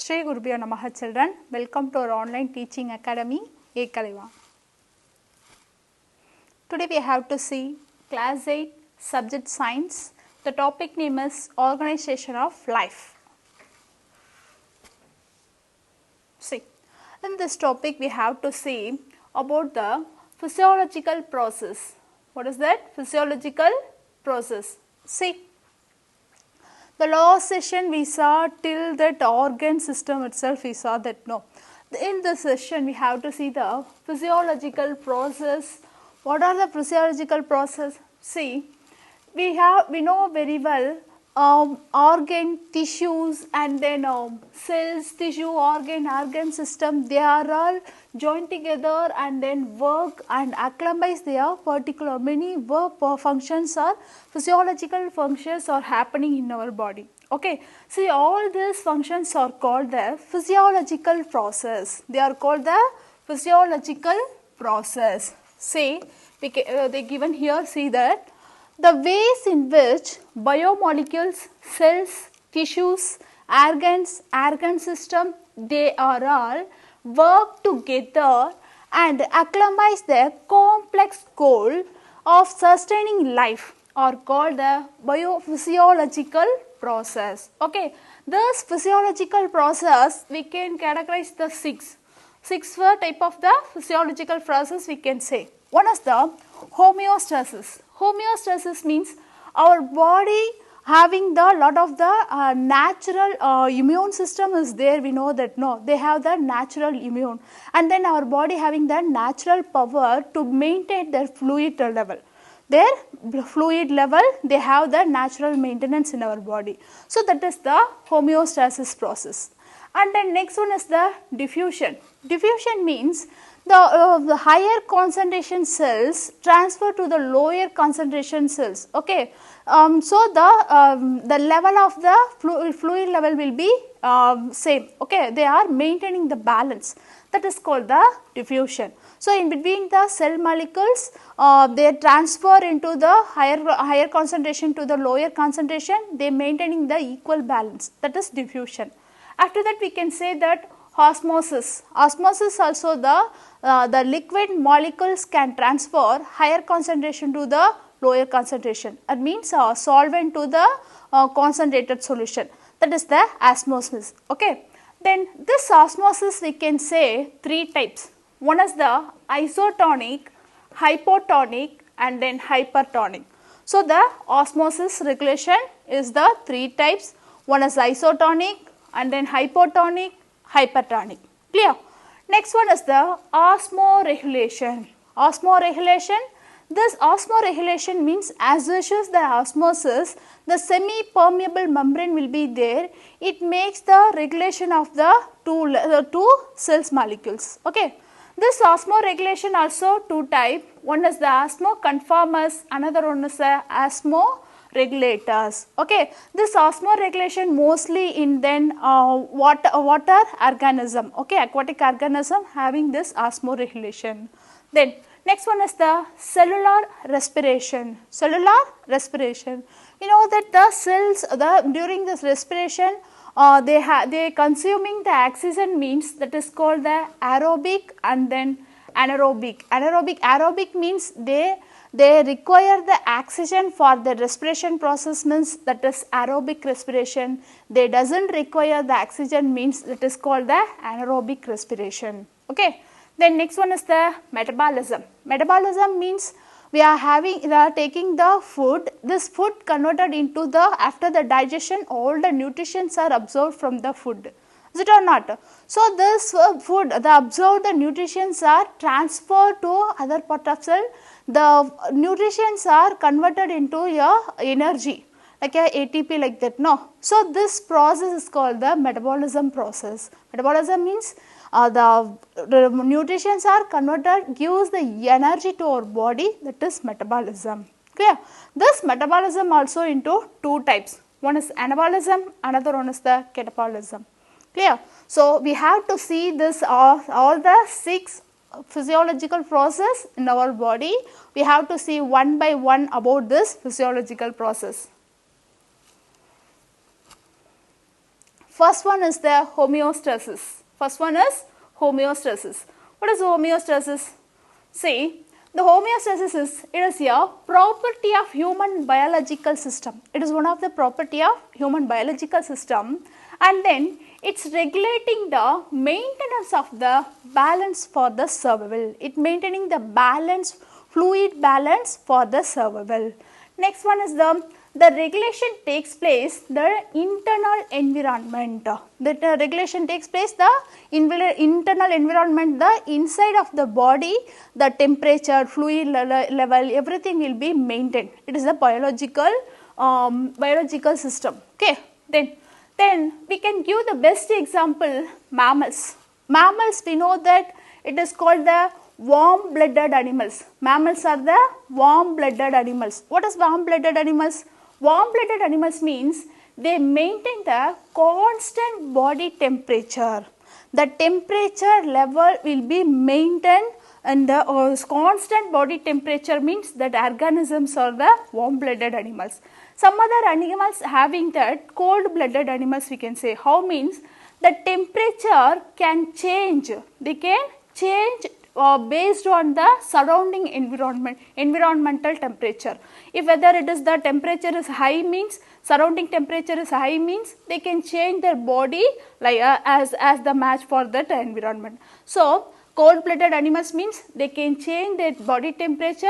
Shri Gurubhyo Namaha children, welcome to our online teaching academy Ekaliva. Today we have to see class 8 subject science. The topic name is organization of life. See, in this topic we have to see about the physiological process. What is that? Physiological process. See, the last session we saw till that organ system itself, we saw that no. In this session we have to see the physiological process. What are the physiological process? See, we know very well organ, tissues and then cells, tissue, organ system, they are all joined together and then work and acclimatize their particular many work functions or physiological functions are happening in our body. Okay, see, all these functions are called the physiological process. They are called the physiological process. See, they given here, see that the ways in which biomolecules, cells, tissues, organ system, they are all work together and acclimatize their complex goal of sustaining life are called the biophysiological process. Okay, this physiological process we can categorize the six type of the physiological process we can say. One is the homeostasis. Homeostasis means our body having the lot of the natural immune system is there. We know that no, they have the natural immune, and then our body having the natural power to maintain their fluid level. Their fluid level, they have the natural maintenance in our body. So that is the homeostasis process. And then next one is the diffusion. Diffusion means the higher concentration cells transfer to the lower concentration cells. Okay, so the level of the fluid level will be same. Okay, they are maintaining the balance. That is called the diffusion. So in between the cell molecules, they transfer into the higher concentration to the lower concentration. They maintaining the equal balance. That is diffusion. After that, we can say that osmosis. Osmosis also the liquid molecules can transfer higher concentration to the lower concentration. That means solvent to the concentrated solution. That is the osmosis. Okay. Then this osmosis we can say three types. One is the isotonic, hypotonic and then hypertonic. So the osmosis regulation is the three types. One is isotonic and then hypotonic, hypertonic. Clear? Next one is the osmoregulation. Osmoregulation. This osmoregulation means as issues the osmosis, the semi-permeable membrane will be there. It makes the regulation of the two cells molecules. Okay. This osmoregulation also two type. One is the osmoconformers, another one is the osmoregulators. Okay, this osmoregulation mostly in then water organism. Okay, aquatic organism having this osmoregulation. Then next one is the cellular respiration. Cellular respiration. You know that the cells during this respiration they consuming the oxygen means that is called the aerobic and then anaerobic. Aerobic means they require the oxygen for the respiration process means that is aerobic respiration. They doesn't require the oxygen means that is called the anaerobic respiration. Okay. Then next one is the metabolism. Metabolism means we are taking the food, this food converted into the, after the digestion all the nutrients are absorbed from the food. Is it or not? So this food, the absorbed the nutrients are transferred to other part of cell. The nutrients are converted into your energy like a ATP like that. No. So this process is called the metabolism process. Metabolism means the nutrients are converted, gives the energy to our body, that is metabolism. Clear? This metabolism also into two types. One is anabolism, another one is the catabolism. Clear? So we have to see this all the six physiological process in our body. We have to see one by one about this physiological process. First one is the homeostasis. First one is homeostasis. What is homeostasis? See, the homeostasis is, it is a property of human biological system. It is one of the property of human biological system, and then it's regulating the maintenance of the balance for the survival. It maintaining the balance, fluid balance for the survival. Next one is the regulation takes place the internal environment. The regulation takes place the internal environment, the inside of the body, the temperature, fluid level, everything will be maintained. It is a biological system. Okay. Then we can give the best example, mammals. Mammals, we know that it is called the warm blooded animals. Mammals are the warm blooded animals. What is warm blooded animals? Warm blooded animals means they maintain the constant body temperature. The temperature level will be maintained, and the constant body temperature means that organisms are the warm blooded animals. Some other animals having that cold blooded animals, we can say. How means the temperature can change. They can change based on the surrounding environmental temperature. If whether it is the temperature is high means, surrounding temperature is high means, they can change their body like as the match for that environment. So cold blooded animals means they can change their body temperature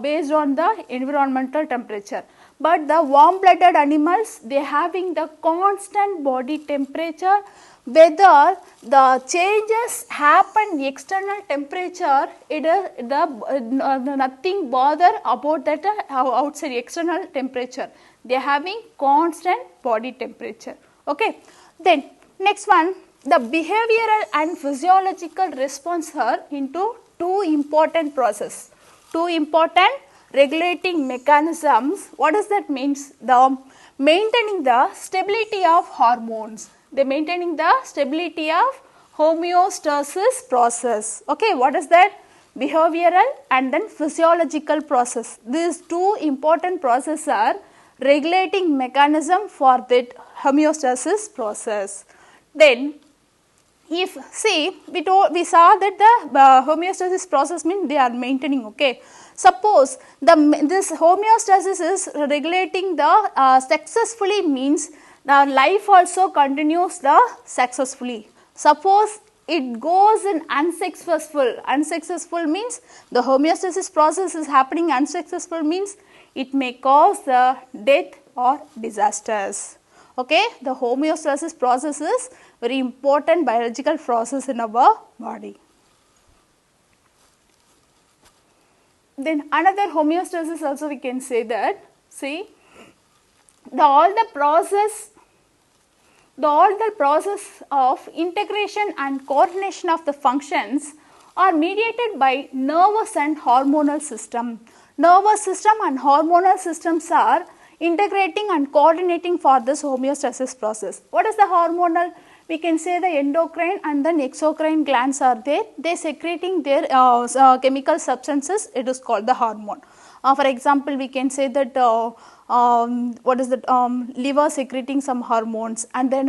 based on the environmental temperature. But the warm blooded animals, they having the constant body temperature. Whether the changes happen external temperature, it is nothing bother about that outside external temperature. They are having constant body temperature. Okay. Then next one, the behavioral and physiological response are into two important process. Two important regulating mechanisms. What does that means? The maintaining the stability of hormones. They maintaining the stability of homeostasis process. Okay, what is that? Behavioral and then physiological process. These two important processes are regulating mechanism for that homeostasis process. Then if see, we saw that the homeostasis process means they are maintaining. Okay, suppose this homeostasis is regulating the successfully means the life also continues the successfully. Suppose it goes in unsuccessful means the homeostasis process is happening unsuccessful means it may cause the death or disasters. Okay, the homeostasis process is very important biological process in our body. Then another homeostasis also we can say that, see, all the process of integration and coordination of the functions are mediated by nervous and hormonal system. Nervous system and hormonal systems are integrating and coordinating for this homeostasis process. What is the hormonal? We can say the endocrine and then exocrine glands are there. They secreting their chemical substances. It is called the hormone. For example, we can say that what is that liver secreting some hormones, and then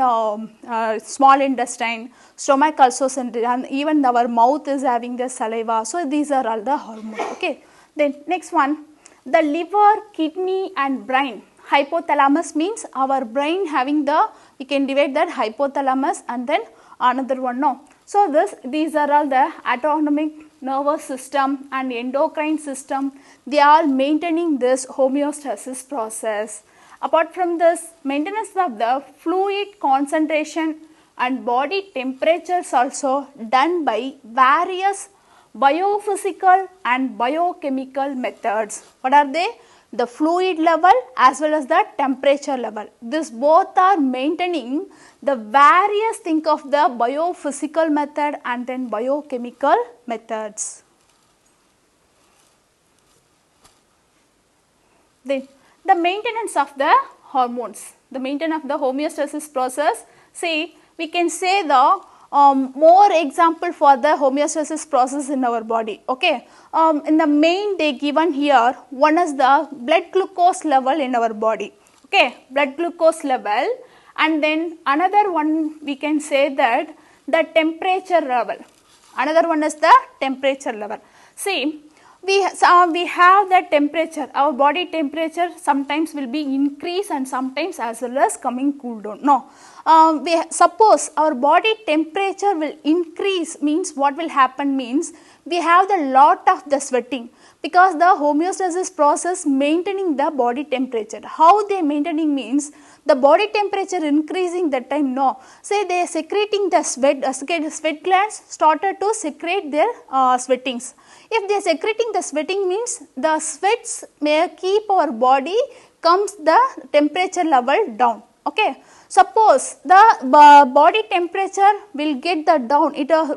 small intestine, stomach also, and even our mouth is having the saliva. So these are all the hormones. Okay. Then next one, the liver, kidney and brain. Hypothalamus means our brain having the, we can divide that hypothalamus and then another one. No. So these are all the autonomic nervous system and endocrine system. They are maintaining this homeostasis process. Apart from this, maintenance of the fluid concentration and body temperatures also done by various biophysical and biochemical methods. What are they? The fluid level as well as the temperature level. This both are maintaining the various think of the biophysical method and then biochemical methods. Then the maintenance of the hormones, the maintenance of the homeostasis process. See, we can say the more example for the homeostasis process in our body. Okay, in the main they given here, one is the blood glucose level in our body. Okay, blood glucose level, And then another one we can say that the temperature level. Another one is the temperature level. See, we have the temperature, our body temperature sometimes will be increase and sometimes as well as coming cool down. No, suppose our body temperature will increase, means what will happen means we have the lot of the sweating, because the homeostasis process maintaining the body temperature. How they maintaining means the body temperature increasing that time. No, say they are secreting the sweat glands started to secrete their sweatings. If they are secreting the sweating means the sweats may keep our body comes the temperature level down. Okay. Suppose the body temperature will get the down,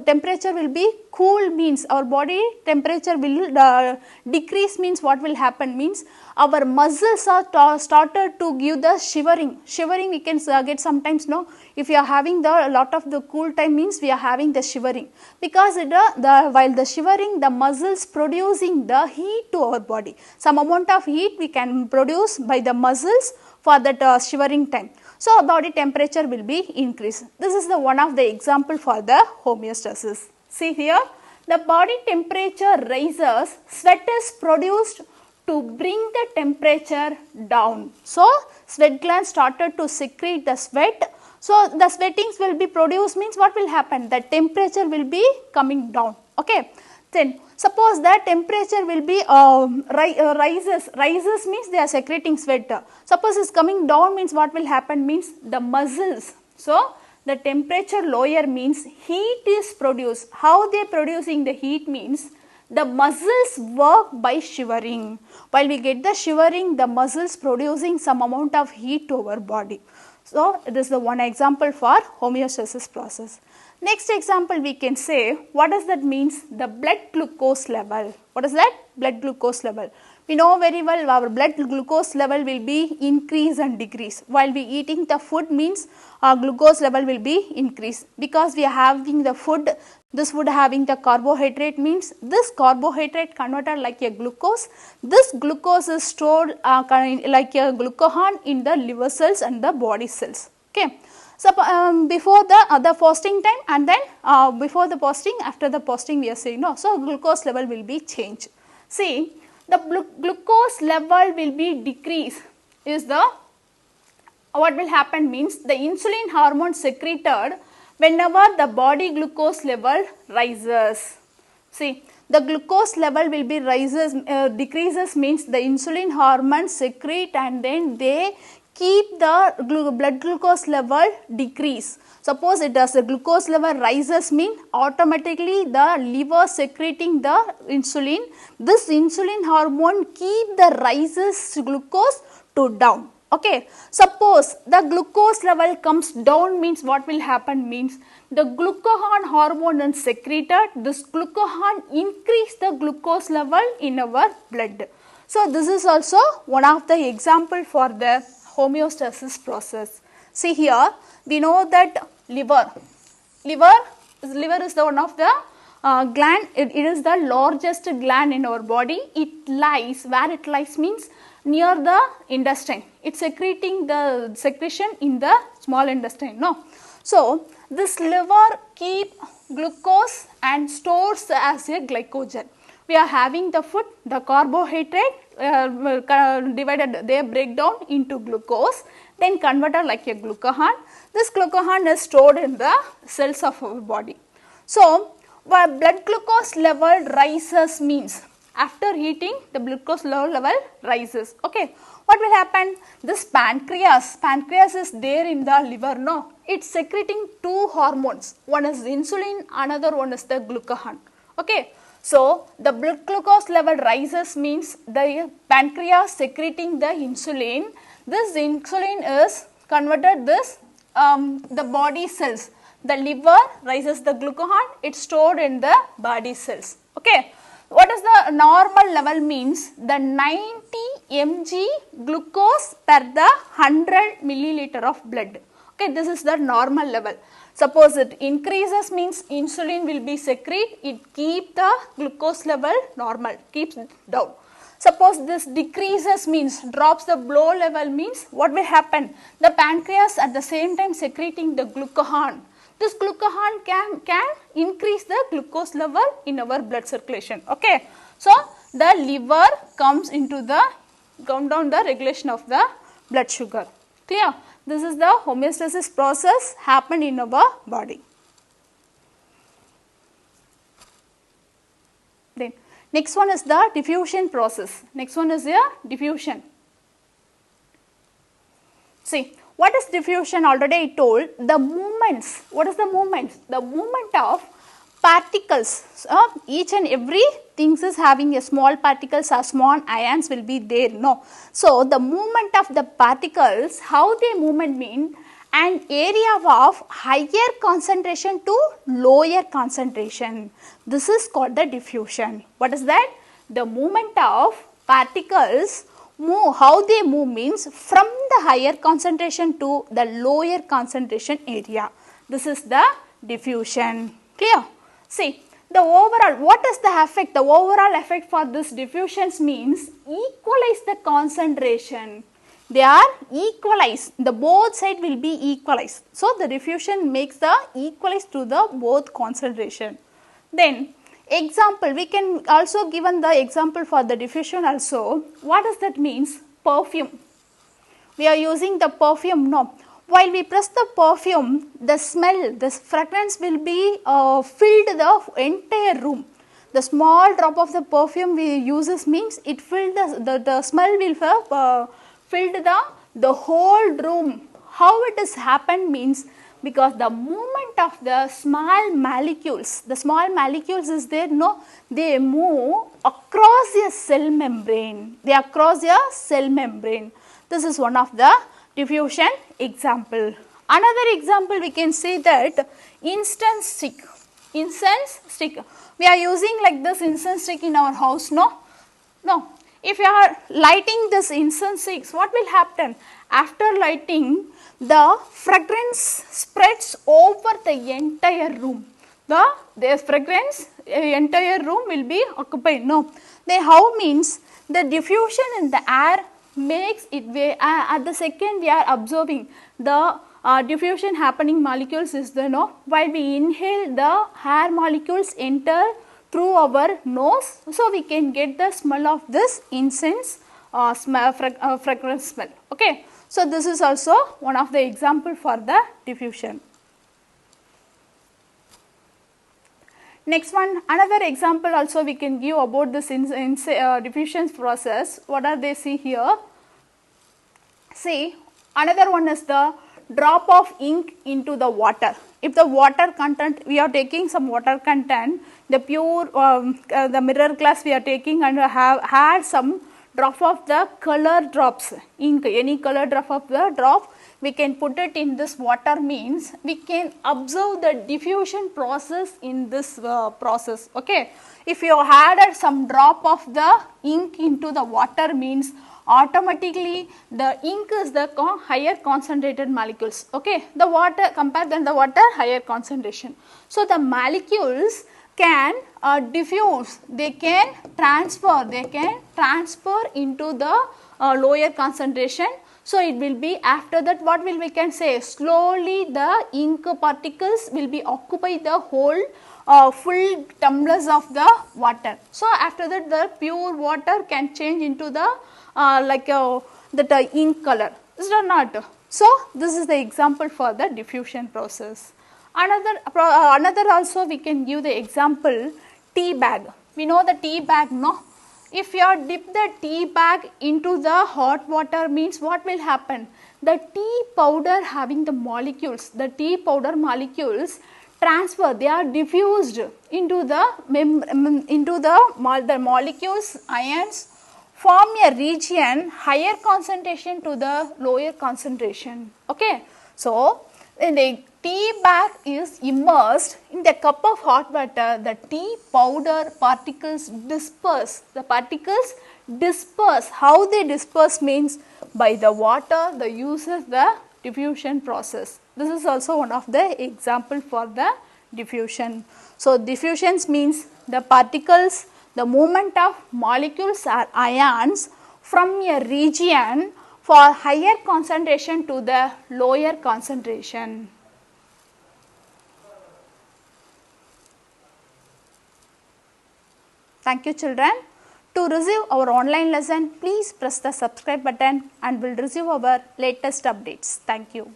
temperature will be cool, means our body temperature will decrease, means what will happen means our muscles are started to give the shivering. Shivering we can get sometimes, no, if you are having the lot of the cool time means we are having the shivering, because while the shivering the muscles producing the heat to our body, some amount of heat we can produce by the muscles for that shivering time. So, body temperature will be increased. This is the one of the example for the homeostasis. See here, the body temperature rises, sweat is produced to bring the temperature down. So, sweat glands started to secrete the sweat. So, the sweatings will be produced, means what will happen? The temperature will be coming down. Okay. Then suppose that temperature will be rises means they are secreting sweat. Suppose it's coming down means what will happen means the muscles. So the temperature lower means heat is produced. How they are producing the heat means the muscles work by shivering. While we get the shivering, the muscles producing some amount of heat to our body. So this is the one example for homeostasis process. Next example we can say, what does that means? The blood glucose level. What is that? Blood glucose level. We know very well our blood glucose level will be increase and decrease. While we eating the food means our glucose level will be increase, because we are having the food, this food having the carbohydrate means this carbohydrate converted like a glucose. This glucose is stored like a glucagon in the liver cells and the body cells. Okay. So, before the fasting time and then before the fasting, after the fasting we are saying no. So, glucose level will be changed. See, the glucose level will be decreased is the, what will happen means the insulin hormone secreted whenever the body glucose level rises. See, the glucose level will be decreases means the insulin hormone secrete and then they keep the blood glucose level decrease. Suppose it does the glucose level rises mean automatically the liver secreting the insulin. This insulin hormone keep the rises glucose to down. Okay. Suppose the glucose level comes down means what will happen means the glucagon hormone is secreted. This glucagon increase the glucose level in our blood. So this is also one of the example for the homeostasis process. See here, we know that liver is the one of the gland. It is the largest gland in our body. It lies, where it lies means near the intestine. It's secreting the secretion in the small intestine. No, so this liver keep glucose and stores as a glycogen. We are having the food, the carbohydrate divided, they break down into glucose, then converted like a glucagon. This glucagon is stored in the cells of our body. So, blood glucose level rises means after eating the glucose level rises. Okay, what will happen? This pancreas is there in the liver. No, it's secreting two hormones. One is insulin, another one is the glucagon. Okay. So, the blood glucose level rises means the pancreas secreting the insulin. This insulin is converted the body cells. The liver rises the glucagon, it's stored in the body cells. Okay. What is the normal level means? The 90 mg glucose per the 100 milliliter of blood. Okay, this is the normal level. Suppose it increases means insulin will be secrete, it keep the glucose level normal, keeps down. Suppose this decreases means drops the blood level means what will happen? The pancreas at the same time secreting the glucagon. This glucagon can increase the glucose level in our blood circulation. Okay. So, the liver comes into the come down the regulation of the blood sugar. Clear? This is the homeostasis process happen in our body. Then next one is the diffusion process. Next one is the diffusion. See, what is diffusion? Already I told the movements. What is the movements? The movement of particles. Each and every things is having a small particles or small ions will be there. No. So, the movement of the particles, how they movement mean an area of higher concentration to lower concentration. This is called the diffusion. What is that? The movement of particles move, how they move means from the higher concentration to the lower concentration area. This is the diffusion. Clear? See, the overall, what is the effect? The overall effect for this diffusions means equalize the concentration. They are equalized. The both side will be equalized. So, the diffusion makes the equalize to the both concentration. Then, example, we can also given the example for the diffusion also. What does that means? Perfume. We are using the perfume now. While we press the perfume, the smell, the fragrance will be filled the entire room. The small drop of the perfume we uses means it filled the smell will filled the whole room. How it has happened means because the movement of the small molecules is there, no, they move across a cell membrane. They across a cell membrane. This is one of the diffusion example. Another example we can say that incense stick. Incense stick. We are using like this incense stick in our house, no? No. If you are lighting this incense sticks, what will happen? After lighting, the fragrance spreads over the entire room. The fragrance entire room will be occupied. No. How means the diffusion in the air makes it at the second we are observing the diffusion happening molecules is the no, while we inhale the air molecules enter through our nose, so we can get the smell of this incense fragrance smell. Okay. So, this is also one of the example for the diffusion. Next one, another example also we can give about this diffusion process. What are they see here? See, another one is the drop of ink into the water. If the water content, we are taking some water content, the pure the mirror glass we are taking and have had some drop of the color drops, ink, any color drop of the drop, we can put it in this water means we can observe the diffusion process in this process. Okay. If you added some drop of the ink into the water means automatically the ink is the higher concentrated molecules. Okay. The water compare than the water higher concentration. So, the molecules can diffuse, they can transfer into the lower concentration. So, it will be after that what will we can say slowly the ink particles will be occupy the whole full tumblers of the water. So, after that the pure water can change into the ink color, is it or not? So, this is the example for the diffusion process. Another also we can give the example tea bag. We know the tea bag, no? If you dip the tea bag into the hot water means what will happen? The tea powder having the molecules, the tea powder molecules transfer, they are diffused into the molecules, ions form a region higher concentration to the lower concentration. Okay. So, when the tea bag is immersed in the cup of hot water, the tea powder particles disperse. The particles disperse. How they disperse means by the water, the uses the diffusion process. This is also one of the example for the diffusion. So, diffusions means the particles the movement of molecules or ions from a region for higher concentration to the lower concentration. Thank you, children. To receive our online lesson, please press the subscribe button and will receive our latest updates. Thank you.